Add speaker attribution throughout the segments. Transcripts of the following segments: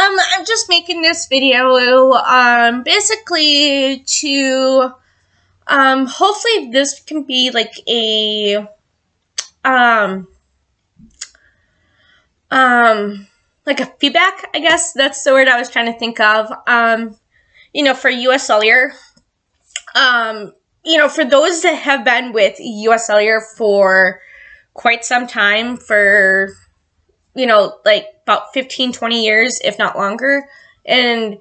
Speaker 1: I'm just making this video, basically to, hopefully this can be like a, like a feedback, I guess that's the word I was trying to think of, you know, for US Cellular. You know, for those that have been with US Cellular for quite some time, for, you know, like about 15, 20 years, if not longer. And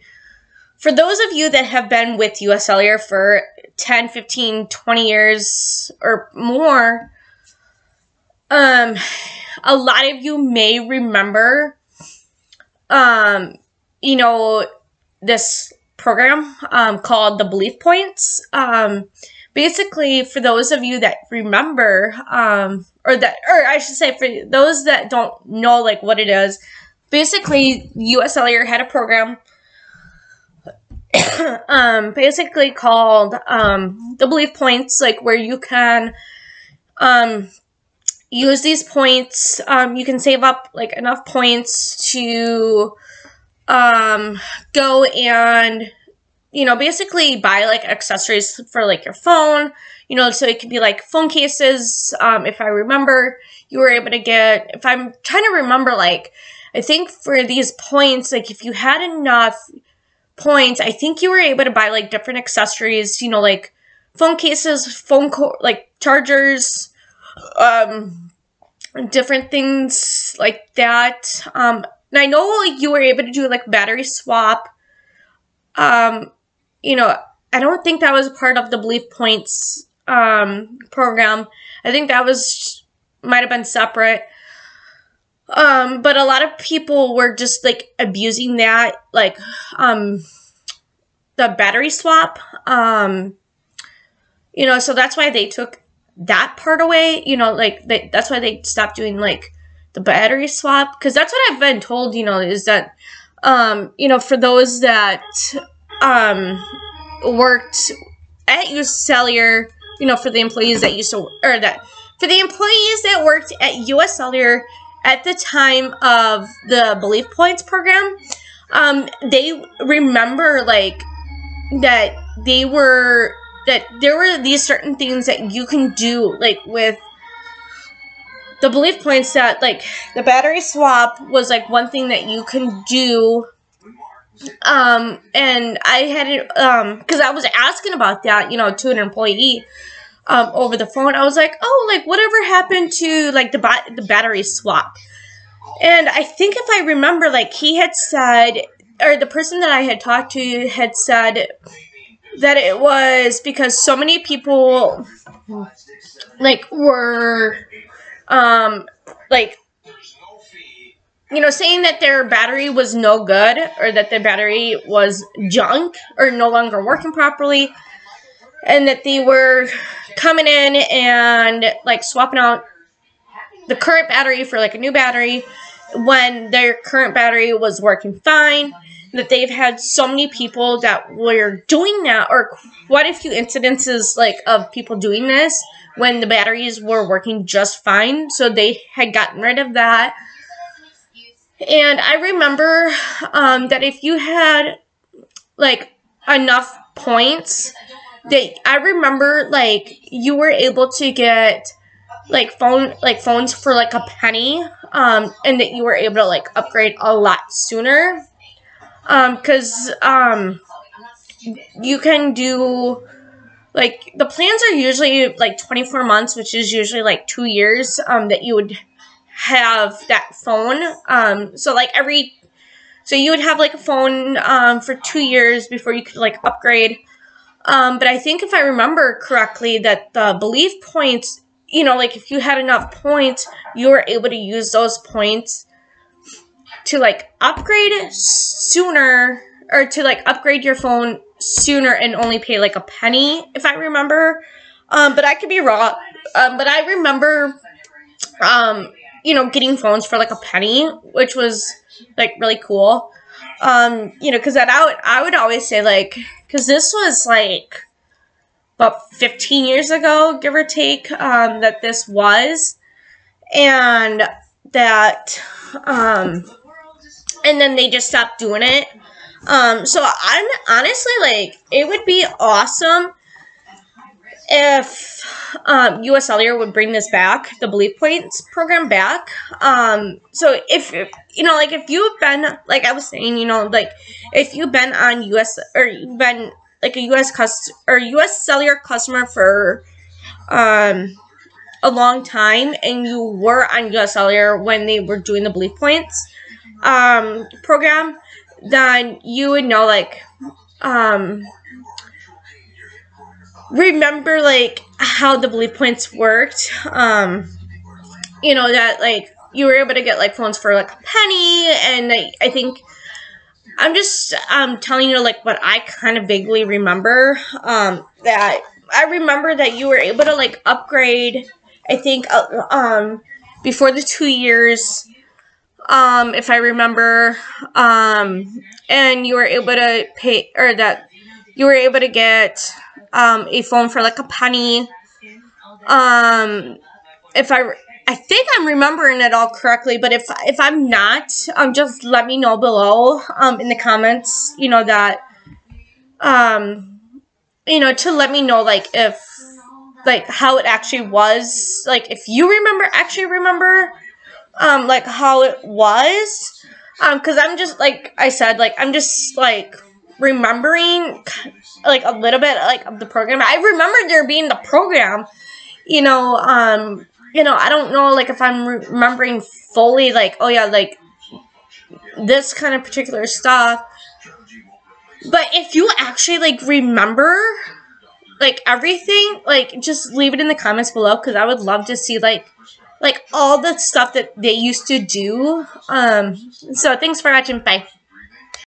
Speaker 1: for those of you that have been with US Cellular for 10, 15, 20 years or more, a lot of you may remember, you know, this program, called the Belief Points. Basically, for those of you that remember, or I should say for those that don't know like what it is, basically US Cellular had a program basically called the Belief Points, like where you can use these points. You can save up like enough points to go and, you know, basically buy like accessories for like your phone, you know, so it could be like phone cases. If I remember, you were able to get, if I'm trying to remember, like, I think for these points, like if you had enough points, I think you were able to buy like different accessories, you know, like phone cases, like chargers, different things like that. And I know like you were able to do like battery swap. You know, I don't think that was part of the Belief Points program. I think that might have been separate. But a lot of people were just like abusing that, like the battery swap. You know, so that's why they took that part away. You know, like that's why they stopped doing like the battery swap, because that's what I've been told. You know, is that you know, for those that worked at US Cellular, you know, for the employees that used to, or that for the employees that worked at US Cellular at the time of the Belief Points program, they remember like that there were these certain things that you can do like with the Belief Points, that like the battery swap was like one thing that you can do. And I had it, because I was asking about that, you know, to an employee, over the phone. I was like, oh, like, whatever happened to, like, the battery swap? And I think if I remember, like, he had said, or the person that I had talked to had said that it was because so many people, like, were, like, you know, saying that their battery was no good, or that their battery was junk or no longer working properly, and that they were coming in and like swapping out the current battery for like a new battery when their current battery was working fine. That they've had so many people that were doing that, or quite a few incidences like of people doing this when the batteries were working just fine. So they had gotten rid of that. And I remember that if you had like enough points, that I remember like you were able to get like phones for like a penny, and that you were able to like upgrade a lot sooner, because you can do like the plans are usually like 24 months, which is usually like 2 years, that you would have that phone. So like so you would have like a phone for 2 years before you could like upgrade. But I think if I remember correctly, that the Belief Points, you know, like if you had enough points, you were able to use those points to like upgrade sooner, or to like upgrade your phone sooner and only pay like a penny, if I remember. But I could be wrong. But I remember, you know, getting phones for like a penny, which was like really cool. You know, because I would always say like, because this was like about 15 years ago, give or take, that this was, and that, and then they just stopped doing it. So honestly, like, it would be awesome if US Cellular would bring this back, the Belief Points program back. So if you know, like, if you've been, like I was saying, you know, like, if you've been on US, or you've been like a US Cellular customer for a long time, and you were on US Cellular when they were doing the Belief Points program, then you would know, like, remember, like, how the Belief Points worked. You know, that, like, you were able to get, like, phones for, like, a penny, and I think I'm just telling you, like, what I kind of vaguely remember. That I remember that you were able to, like, upgrade, I think, before the 2 years, if I remember, and you were able to pay, or that you were able to get a phone for, like, a penny. If I think I'm remembering it all correctly, but if I'm not, just let me know below in the comments, you know, that you know, to let me know, like, if, like, how it actually was, like, if you remember like, how it was, because I'm just, like I said, like, I'm just, like, remembering, like, a little bit, like, of the program. I remember there being the program, you know, I don't know, like, if I'm remembering fully, like, oh yeah, like, this kind of particular stuff. But if you actually, like, remember, like, everything, like, just leave it in the comments below, because I would love to see, like, all the stuff that they used to do. So thanks for watching. Bye.